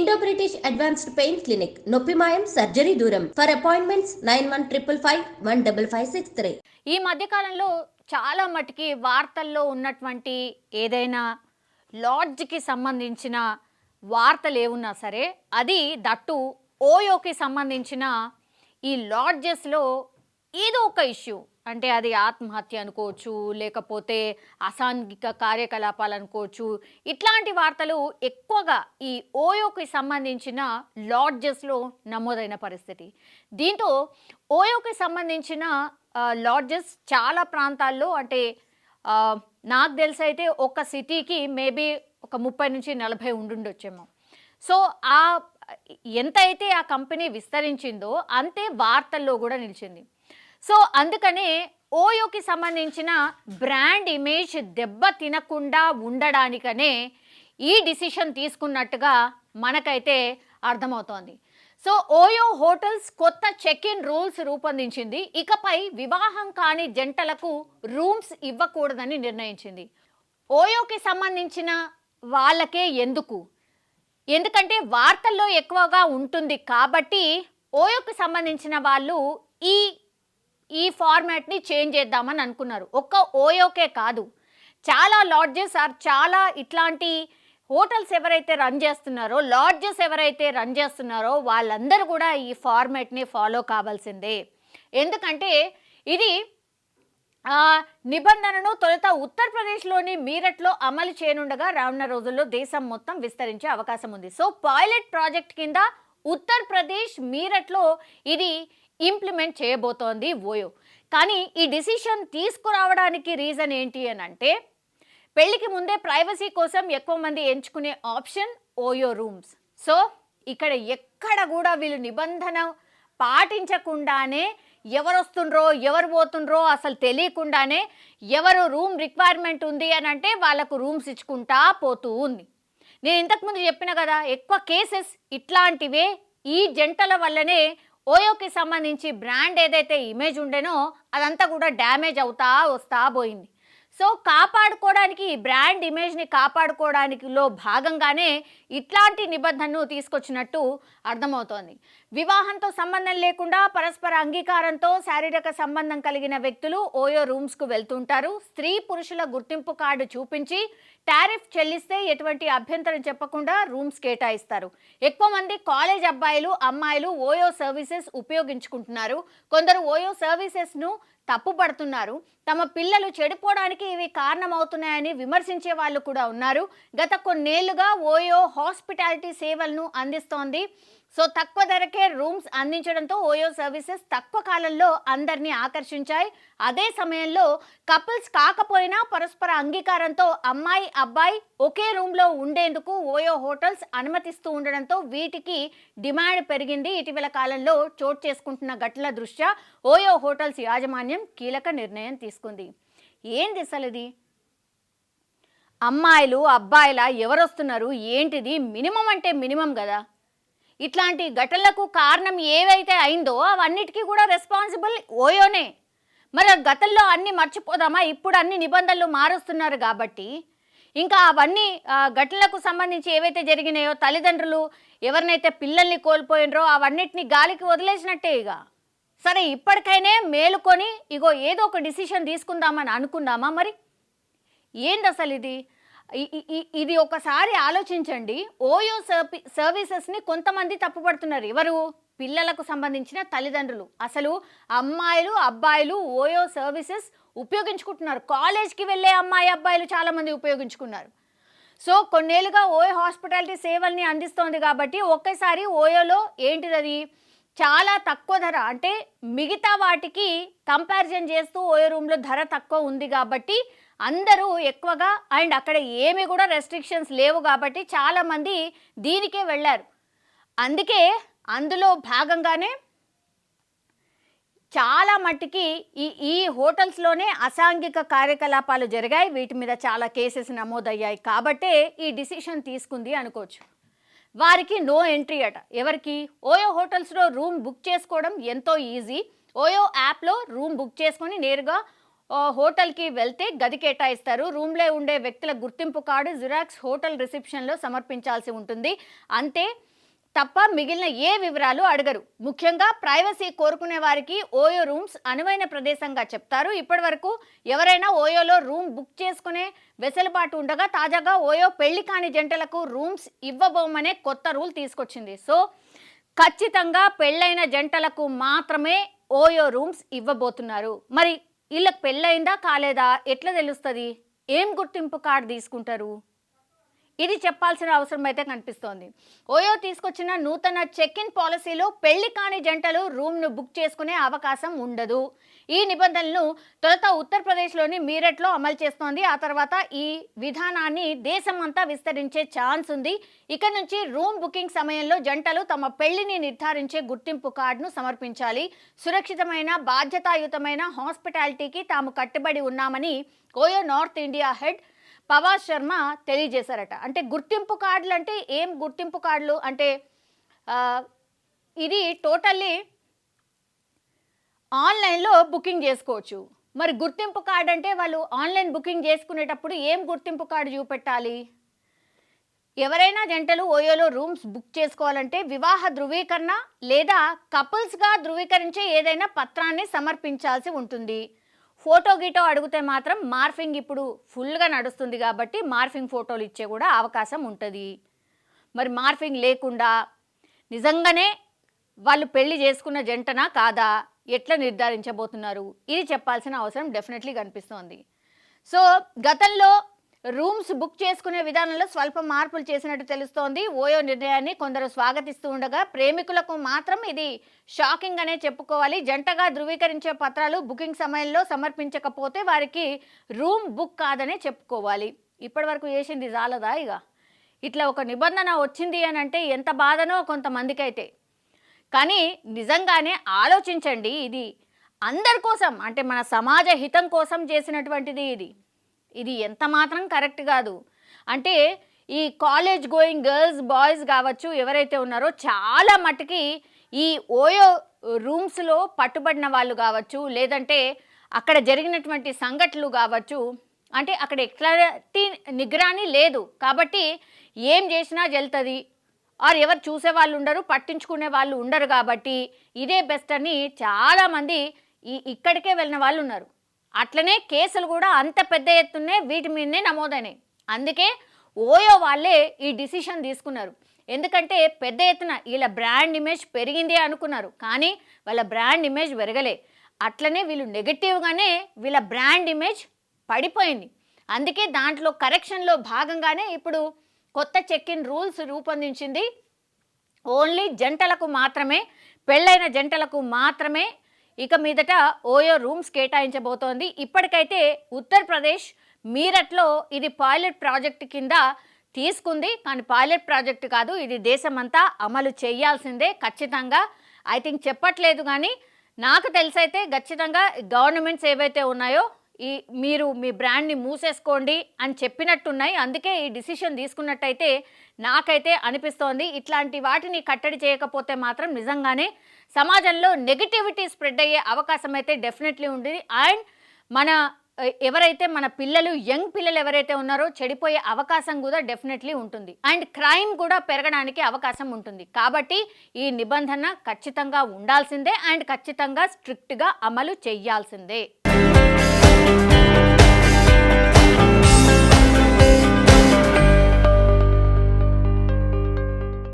Indo British advanced pain clinic నొప్పి మాయం surgery దూరం ఫర్ అపాయింట్మెంట్స్ 9155515563. ఈ మధ్య కాలంలో చాలా మటుకి వార్తల్లో ఉన్నటువంటి ఏదైనా లాడ్జ్కి సంబంధించిన వార్తలు ఏమున్నా సరే అది దట్టు ఓయోకి సంబంధించిన ఈ లాడ్జెస్లో ఏదో ఒక ఇష్యూ, అంటే అది ఆత్మహత్య అనుకోవచ్చు, లేకపోతే అసాంఘిక కార్యకలాపాలు అనుకోవచ్చు. ఇట్లాంటి వార్తలు ఎక్కువగా ఈ ఓయోకి సంబంధించిన లాడ్జెస్లో నమోదైన పరిస్థితి. దీంతో ఓయోకి సంబంధించిన లాడ్జెస్ చాలా ప్రాంతాల్లో, అంటే నాకు తెలిసి అయితే ఒక సిటీకి మేబీ ఒక 30 నుంచి 40 ఉండుండొచ్చేమో. సో ఎంత అయితే ఆ కంపెనీ విస్తరించిందో అంతే వార్తల్లో కూడా నిలిచింది. సో అందుకనే ఓయోకి సంబంధించిన బ్రాండ్ ఇమేజ్ దెబ్బ తినకుండా ఉండడానికనే ఈ డిసిషన్ తీసుకున్నట్టుగా మనకైతే అర్థమవుతోంది. సో ఓయో హోటల్స్ కొత్త చెక్ ఇన్ రూల్స్ రూపొందించింది. ఇకపై వివాహం కాని జంటలకు రూమ్స్ ఇవ్వకూడదని నిర్ణయించింది. ఓయోకి సంబంధించిన వాళ్ళకే ఎందుకంటే వార్తల్లో ఎక్కువగా ఉంటుంది కాబట్టి ఓయోకి సంబంధించిన వాళ్ళు ఈ ఫార్మాట్ని చేంజ్ చేద్దామని అనుకున్నారు. ఒక్క ఓయోకే కాదు, చాలా లాడ్జెస్ చాలా ఇట్లాంటి హోటల్స్ ఎవరైతే రన్ చేస్తున్నారో, లాడ్జెస్ ఎవరైతే రన్ చేస్తున్నారో వాళ్ళందరూ కూడా ఈ ఫార్మాట్ని ఫాలో కావాల్సిందే. ఎందుకంటే ఇది నిబంధనను తొలుత ఉత్తరప్రదేశ్లోని మీరట్లో అమలు చేయనుండగా రానున్న రోజుల్లో దేశం మొత్తం విస్తరించే అవకాశం ఉంది. సో పైలట్ ప్రాజెక్ట్ కింద ఉత్తరప్రదేశ్ మీరట్లో ఇది ఇంప్లిమెంట్ చేయబోతోంది ఓయో. కానీ ఈ డిసిషన్ తీసుకురావడానికి రీజన్ ఏంటి అని అంటే, పెళ్లికి ముందే ప్రైవసీ కోసం ఎక్కువ మంది ఎంచుకునే ఆప్షన్ ఓయో రూమ్స్. సో ఇక్కడ ఎక్కడ కూడా వీళ్ళు నిబంధన పాటించకుండానే ఎవరు వస్తుండ్రో ఎవరు పోతుండ్రో అసలు తెలియకుండానే ఎవరు రూమ్ రిక్వైర్మెంట్ ఉంది అని అంటే వాళ్ళకు రూమ్స్ ఇచ్చుకుంటా పోతూ ఉంది. నేను ఇంతకుముందు చెప్పిన కదా, ఎక్కువ కేసెస్ ఇట్లాంటివే. ఈ జంటల వల్లనే ఓయోకి సంబంధించి బ్రాండ్ ఏదైతే ఇమేజ్ ఉండేనో అదంతా కూడా డ్యామేజ్ అవుతా వస్తా పోయింది. సో కాపాడుకోవడానికి, ఈ బ్రాండ్ ఇమేజ్ని కాపాడుకోవడానికిలో భాగంగానే ఇట్లాంటి నిబంధనను తీసుకొచ్చినట్టు అర్థమవుతోంది. వివాహంతో సంబంధం లేకుండా పరస్పర అంగీకారంతో శారీరక సంబంధం కలిగిన వ్యక్తులు ఓయో రూమ్స్కు వెళ్తుంటారు. స్త్రీ పురుషుల గుర్తింపు కార్డు చూపించి టారిఫ్ చెల్లిస్తే ఎటువంటి అభ్యంతరం చెప్పకుండా రూమ్స్ కేటాయిస్తారు. ఎక్కువ మంది కాలేజ్ అబ్బాయిలు అమ్మాయిలు ఓయో సర్వీసెస్ ఉపయోగించుకుంటున్నారు. కొందరు ఓయో సర్వీసెస్ను తప్పుపడుతున్నారు. తమ పిల్లలు చెడిపోవడానికి ఇవి కారణమవుతున్నాయని విమర్శించే వాళ్ళు కూడా ఉన్నారు. గత కొన్నేళ్లుగా ఓయో హాస్పిటాలిటీ సేవలను అందిస్తోంది. సో తక్కువ ధరకే రూమ్స్ అందించడంతో ఓయో సర్వీసెస్ తక్కువ కాలంలో అందరినీ ఆకర్షించాయి. అదే సమయంలో కపుల్స్ కాకపోయినా పరస్పర అంగీకారంతో అమ్మాయి అబ్బాయి ఒకే రూమ్లో ఉండేందుకు ఓయో హోటల్స్ అనుమతిస్తూ ఉండడంతో వీటికి డిమాండ్ పెరిగింది. ఇటీవల కాలంలో చోటు చేసుకుంటున్న ఘటనల దృష్ట్యా ఓయో హోటల్స్ యాజమాన్యం కీలక నిర్ణయం తీసుకుంది. ఏంది అసలు ఇది? అమ్మాయిలు అబ్బాయిలా ఎవరు వస్తున్నారు, ఏంటిది? మినిమం అంటే మినిమం కదా. ఇట్లాంటి ఘటనలకు కారణం ఏవైతే అయిందో అవన్నిటికీ కూడా రెస్పాన్సిబుల్ ఓయోనే. మరి గతంలో అన్నీ మర్చిపోదామా? ఇప్పుడు అన్ని నిబంధనలు మారుస్తున్నారు కాబట్టి ఇంకా అవన్నీ ఘటనలకు సంబంధించి ఏవైతే జరిగినాయో, తల్లిదండ్రులు ఎవరినైతే పిల్లల్ని కోల్పోయినరో అవన్నిటిని గాలికి వదిలేసినట్టే. ఇక సరే, ఇప్పటికైనా మేలుకొని ఇగో ఏదో ఒక డిసిషన్ తీసుకుందామని అనుకుందామా? మరి ఏంది అసలు ఇది? ఇది ఒకసారి ఆలోచించండి. ఓయో సర్వీసెస్ని కొంతమంది తప్పుపడుతున్నారు. ఎవరు? పిల్లలకు సంబంధించిన తల్లిదండ్రులు. అసలు అమ్మాయిలు అబ్బాయిలు ఓయో సర్వీసెస్ ఉపయోగించుకుంటున్నారు. కాలేజ్కి వెళ్ళే అమ్మాయి అబ్బాయిలు చాలామంది ఉపయోగించుకున్నారు. సో కొన్నేళ్ళుగా ఓయో హాస్పిటాలిటీ సేవల్ని అందిస్తోంది కాబట్టి ఒకేసారి ఓయోలో ఏంటిది చాలా తక్కువ ధర, అంటే మిగతా వాటికి కంపారిజన్ చేస్తూ ఓయో రూమ్లో ధర తక్కువ ఉంది కాబట్టి అందరూ ఎక్కువగా, అండ్ అక్కడ ఏమీ కూడా రెస్ట్రిక్షన్స్ లేవు కాబట్టి చాలామంది దీనికే వెళ్ళారు. అందుకే అందులో భాగంగానే చాలా మట్టుకి ఈ హోటల్స్లోనే అసాంఘిక కార్యకలాపాలు జరిగాయి. వీటి మీద చాలా కేసెస్ నమోదయ్యాయి కాబట్టే ఈ డిసిషన్ తీసుకుంది అనుకోవచ్చు. వారికి నో ఎంట్రీ అట. ఎవరికి? ఓయో హోటల్స్లో రూమ్ బుక్ చేసుకోవడం ఎంతో ఈజీ. ఓయో యాప్లో రూమ్ బుక్ చేసుకొని నేరుగా హోటల్కి వెళ్తే గది కేటాయిస్తారు. రూమ్లో ఉండే వ్యక్తుల గుర్తింపు కార్డు జిరాక్స్ హోటల్ రిసెప్షన్లో సమర్పించాల్సి ఉంటుంది. అంతే. తప్ప మిగిలిన ఏ వివరాలు అడగరు. ముఖ్యంగా ప్రైవసీ కోరుకునే వారికి ఓయో రూమ్స్ అనువైన ప్రదేశంగా చెప్తారు. ఇప్పటి వరకు ఎవరైనా ఓయోలో రూమ్ బుక్ చేసుకునే వెసులుబాటు ఉండగా తాజాగా ఓయో పెళ్లి కాని జంటలకు రూమ్స్ ఇవ్వబోమనే కొత్త రూల్ తీసుకొచ్చింది. సో ఖచ్చితంగా పెళ్ళైన జంటలకు మాత్రమే ఓయో రూమ్స్ ఇవ్వబోతున్నారు. మరి వీళ్ళకి పెళ్ళయిందా కాలేదా ఎట్లా తెలుస్తుంది? ఏం గుర్తింపు కార్డు తీసుకుంటారు? ఇది చెప్పాల్సిన అవసరం అయితే కనిపిస్తోంది. ఓయో తీసుకొచ్చిన నూతన చెక్ ఇన్ పాలసీలో పెళ్లి కాని జంటలు రూమ్ను బుక్ చేసుకునే అవకాశం ఉండదు. ఈ నిబంధనలను తొలుత ఉత్తరప్రదేశ్లోని మీరట్లో అమలు చేస్తోంది. ఆ తర్వాత ఈ విధానాన్ని దేశమంతా విస్తరించే ఛాన్స్ ఉంది. ఇక నుంచి రూమ్ బుకింగ్ సమయంలో జంటలు తమ పెళ్లిని నిర్ధారించే గుర్తింపు కార్డును సమర్పించాలి. సురక్షితమైన బాధ్యతాయుతమైన హాస్పిటాలిటీకి తాము కట్టుబడి ఉన్నామని OYO north India head Pawar Sharma తెలియజేశారట. అంటే గుర్తింపు కార్డులు అంటే ఏం గుర్తింపు కార్డులు అంటే ఇది టోటల్లీ ఆన్లైన్లో బుకింగ్ చేసుకోవచ్చు. మరి గుర్తింపు కార్డు అంటే వాళ్ళు ఆన్లైన్ బుకింగ్ చేసుకునేటప్పుడు ఏం గుర్తింపు కార్డు చూపెట్టాలి? ఎవరైనా జంటలు ఓయోలో రూమ్స్ బుక్ చేసుకోవాలంటే వివాహ ధృవీకరణ లేదా కపుల్స్గా ధృవీకరించే ఏదైనా పత్రాన్ని సమర్పించాల్సి ఉంటుంది. ఫోటో గీటో అడిగితే మాత్రం మార్ఫింగ్ ఇప్పుడు ఫుల్గా నడుస్తుంది కాబట్టి మార్ఫింగ్ ఫోటోలు ఇచ్చే కూడా అవకాశం ఉంటుంది. మరి మార్ఫింగ్ లేకుండా నిజంగానే వాళ్ళు పెళ్లి చేసుకున్న జంటనా కాదా ఎట్లా నిర్ధారించబోతున్నారు? ఇది చెప్పాల్సిన అవసరం డెఫినెట్లీ కనిపిస్తోంది. సో గతంలో రూమ్స్ బుక్ చేసుకునే విధానంలో స్వల్ప మార్పులు చేసినట్టు తెలుస్తోంది. ఓయో నిర్ణయాన్ని కొందరు స్వాగతిస్తూ ఉండగా ప్రేమికులకు మాత్రం ఇది షాకింగ్ అనే చెప్పుకోవాలి. జంటగా ధృవీకరించే పత్రాలు బుకింగ్ సమయంలో సమర్పించకపోతే వారికి రూమ్ బుక్ కాదనే చెప్పుకోవాలి. ఇప్పటి వరకు చేసింది చాలదా? ఇట్లా ఒక నిబంధన వచ్చింది అని అంటే ఎంత బాధనో కొంతమందికి అయితే. కానీ నిజంగానే ఆలోచించండి, ఇది అందరి కోసం అంటే మన సమాజ హితం కోసం చేసినటువంటిది. ఇది ఎంత మాత్రం కరెక్ట్ కాదు. అంటే ఈ కాలేజ్ గోయింగ్ గర్ల్స్ బాయ్స్ కావచ్చు ఎవరైతే ఉన్నారో చాలా మట్టుకి ఈ ఓయో రూమ్స్లో పట్టుబడిన వాళ్ళు కావచ్చు, లేదంటే అక్కడ జరిగినటువంటి సంఘటనలు కావచ్చు, అంటే అక్కడ ఎట్లాంటి నిగ్రహణ లేదు కాబట్టి ఏం చేసినా జల్తుంది. ఆర్ ఎవరు చూసే వాళ్ళు ఉండరు, పట్టించుకునే వాళ్ళు ఉండరు కాబట్టి ఇదే బెస్ట్ అని చాలామంది ఇక్కడికే వెళ్ళిన వాళ్ళు ఉన్నారు. అట్లనే కేసులు కూడా అంత పెద్ద ఎత్తునే వీటి మీదనే నమోదైనాయి. అందుకే ఓయో వాళ్ళే ఈ డిసిషన్ తీసుకున్నారు. ఎందుకంటే పెద్ద ఎత్తున వీళ్ళ బ్రాండ్ ఇమేజ్ పెరిగింది అనుకున్నారు, కానీ వాళ్ళ బ్రాండ్ ఇమేజ్ పెరగలే. అట్లనే వీళ్ళు నెగటివ్గానే వీళ్ళ బ్రాండ్ ఇమేజ్ పడిపోయింది. అందుకే దాంట్లో కరెక్షన్లో భాగంగానే ఇప్పుడు కొత్త చెక్ ఇన్ రూల్స్ రూపొందించింది. ఓన్లీ జంటలకు మాత్రమే, పెళ్ళైన జంటలకు మాత్రమే ఇక మీదట ఓయో రూమ్స్ కేటాయించబోతోంది. ఇప్పటికైతే ఉత్తరప్రదేశ్ మీరట్లో ఇది పైలట్ ప్రాజెక్ట్ కింద తీసుకుంది, కానీ పైలట్ ప్రాజెక్ట్ కాదు, ఇది దేశమంతా అమలు చేయాల్సిందే ఖచ్చితంగా. ఐ థింక్ చెప్పట్లేదు, కానీ నాకు తెలిసైతే ఖచ్చితంగా గవర్నమెంట్స్ ఏవైతే ఉన్నాయో మీరు మీ బ్రాండ్ని మూసేసుకోండి అని చెప్పినట్టున్నాయి. అందుకే ఈ డిసిషన్ తీసుకున్నట్టయితే నాకైతే అనిపిస్తోంది. ఇట్లాంటి వాటిని కట్టడి చేయకపోతే మాత్రం నిజంగానే సమాజంలో నెగిటివిటీ స్ప్రెడ్ అయ్యే అవకాశం అయితే డెఫినెట్లీ ఉంది. అండ్ ఎవరైతే మన పిల్లలు, యంగ్ పిల్లలు ఎవరైతే ఉన్నారో చెడిపోయే అవకాశం కూడా డెఫినెట్లీ ఉంటుంది. అండ్ క్రైమ్ కూడా పెరగడానికి అవకాశం ఉంటుంది. కాబట్టి ఈ నిబంధన ఖచ్చితంగా ఉండాల్సిందే అండ్ ఖచ్చితంగా స్ట్రిక్ట్గా అమలు చేయాల్సిందే.